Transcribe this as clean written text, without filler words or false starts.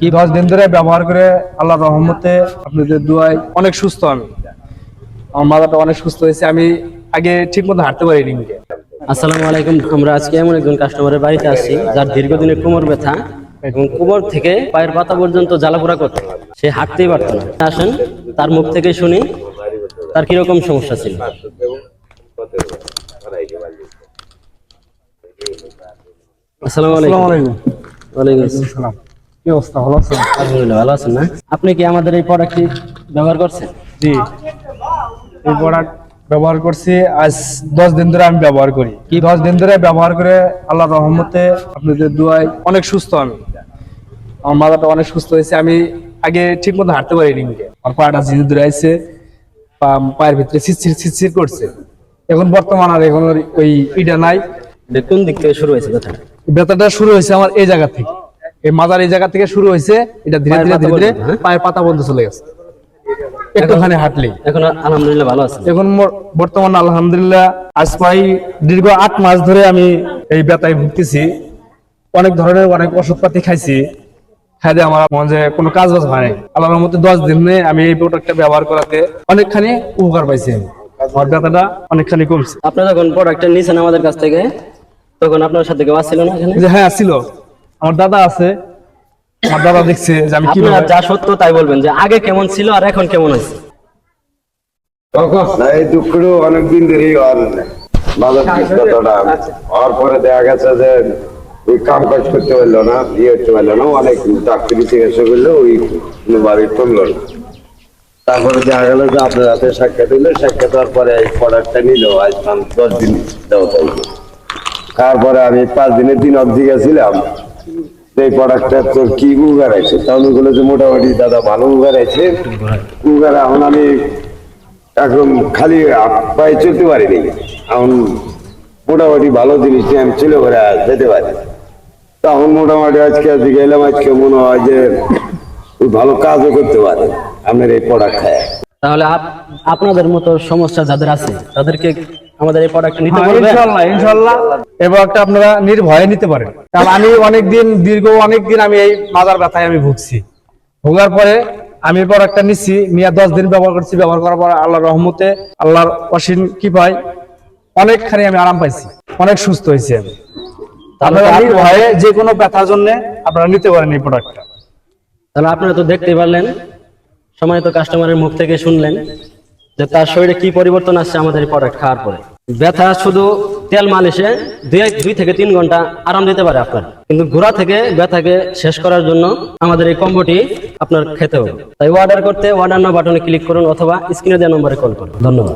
কি 10 দিন ধরে ব্যবহার করে আল্লাহর রহমতে আপনাদের দোয়ায় অনেক সুস্থ আমি। আমার মাথাটা অনেক সুস্থ হয়েছে। আমি আগে ঠিক মতো হাঁটতে পারিনি। আসসালামু আলাইকুম। আমরা আজকে এমন একজন কাস্টমারের বাড়িতে আসছি যার দীর্ঘদিনের কোমর ব্যথা এবং কোমর থেকে পায়ের পাতা পর্যন্ত জ্বালাপোড়া করতে, সে হাঁটতেই পারতো না। আসেন তার মুখ থেকে শুনি তার কিরকম সমস্যা ছিল। আসসালামু আলাইকুম। ওয়ালাইকুম আসসালাম। কি অবস্থা, ভালো আছেন? আলহামদুলিল্লাহ, ভালো আছেন না? আপনি কি আমাদের এই প্রোডাক্টটি ব্যবহার করছেন? জি, এই প্রোডাক্ট ব্যবহার করছি আজ 10 দিন ধরে আমি ব্যবহার করি। কি 10 দিন ধরে ব্যবহার করে আল্লাহর রহমতে আপনাদের দোয়ায় অনেক সুস্থ আমি। আমার মাথাটা অনেক সুস্থ হয়েছে। আমি আগে ঠিক মতো হাঁটতে পারিনি। আমার পাটা ধীরে ধীরে আসছে, পায়ের ভিতরে ছিটছিট করছে। এখন বর্তমান আর এখন ওই ইটা নাই। কোন দিক থেকে শুরু হয়েছে ব্যথাটা? ব্যথাটা শুরু হয়েছে আমার এই জায়গা থেকে, এই মাথার এই জায়গা থেকে শুরু হয়েছে। এটা ধীরে ধীরে ধীরে ধীরে পায়ের পাতা বন্ধ চলে গেছে। একটুখানি হাঁটলেই এখন আলহামদুলিল্লাহ ভালো আছে। এখন বর্তমান আলহামদুলিল্লাহ আজ প্রায় দীর্ঘ 8 মাস ধরে আমি এই ব্যথায় ভুগতেছি। অনেক ধরনের অনেক ওষুধপাতি খাইছি, খাইতে আমার মনে যে কোনো কাজ বাজ হয় নাই। আল্লাহর মধ্যে 10 দিনে আমি এই প্রোডাক্টটা ব্যবহার করাতে অনেকখানি উপকার পাইছি। আমার ব্যথাটা অনেকখানি কমছে। আপনারা যখন প্রোডাক্টটা নিয়েছেন আমাদের কাছ থেকে তখন আপনার সাথে কেউ আসছিল না এখানে? যে হ্যাঁ ছিল, আমার দাদা আছে। আমার দাদা দেখছে যে আমি কি আপনারা যা সত্য তাই বলবেন যে আগে কেমন ছিল আর এখন কেমন হয়েছে। এই দুঃখটা অনেকদিন ধরেই বাজার কতটা হওয়ার পরে দেখা গেছে যে ওই কাম কাজ করতে পারলো না, ইয়ে হতে পারলো না, অনেক ডাক্তারি চিকিৎসা করলো, ওই বাড়ি তুললো না। তারপরে দেখা গেল যে আপনার হাতে সাক্ষাৎ হইলো, সাক্ষাৎ হওয়ার পরে এই প্রোডাক্টটা নিল। আজ 10 দিন দেওয়া থাকবে। তারপরে আমি 5 দিনের দিন অবধি গেছিলাম, এই প্রোডাক্টটা তোর কি উগার আছে, তাহলে বলে যে মোটামুটি দাদা ভালো উগার আছে। উগার এখন আমি এখন খালি পায়ে চলতে পারিনি, এখন মোটামুটি ভালো জিনিস নিয়ে আমি চলে ঘরে যেতে পারি। তখন মোটামুটি আজকে গেলাম, আজকে মনে হয় যে ভালো কাজও করতে পারে আপনার এই প্রোডাক্ট খায়। তাহলে আপনাদের মতো সমস্যা যাদের আছে তাদেরকে আমাদের এই প্রোডাক্ট নিতে হ্যাঁ, বলবেন? ইনশাআল্লাহ ইনশাআল্লাহ এই প্রোডাক্টটা আপনারা নির্ভয়ে নিতে পারেন। কারণ আমি দীর্ঘ অনেকদিন আমি এই মাজার ব্যথায় আমি ভুগছি। ভোগার পরে আমি এই প্রোডাক্টটা নিচ্ছি, নিয়ে 10 দিন ব্যবহার করছি। ব্যবহার করার পর আল্লাহর রহমতে, আল্লাহর অসীম কৃপায় অনেকখানি আমি আরাম পাইছি, অনেক সুস্থ হয়েছি আমি। আপনারা নির্ভয়ে যে কোনো ব্যথার জন্য আপনারা নিতে পারেন এই প্রোডাক্টটা। তাহলে আপনারা তো দেখতেই পারলেন, সম্মানিত কাস্টমারের মুখ থেকে শুনলেন যে তার শরীরে কি পরিবর্তন আসছে আমাদের এই প্রোডাক্ট খাওয়ার পরে। ব্যথা শুধু তেল মালিশে 2 থেকে 3 ঘন্টা আরাম দিতে পারে আপনার, কিন্তু গোড়া থেকে ব্যথাকে শেষ করার জন্য আমাদের এই কম্বোটি আপনার খেতে হবে। তাই অর্ডার করতে অর্ডার নাও বাটনে ক্লিক করুন অথবা স্ক্রিনে দেওয়া নম্বরে কল করুন। ধন্যবাদ।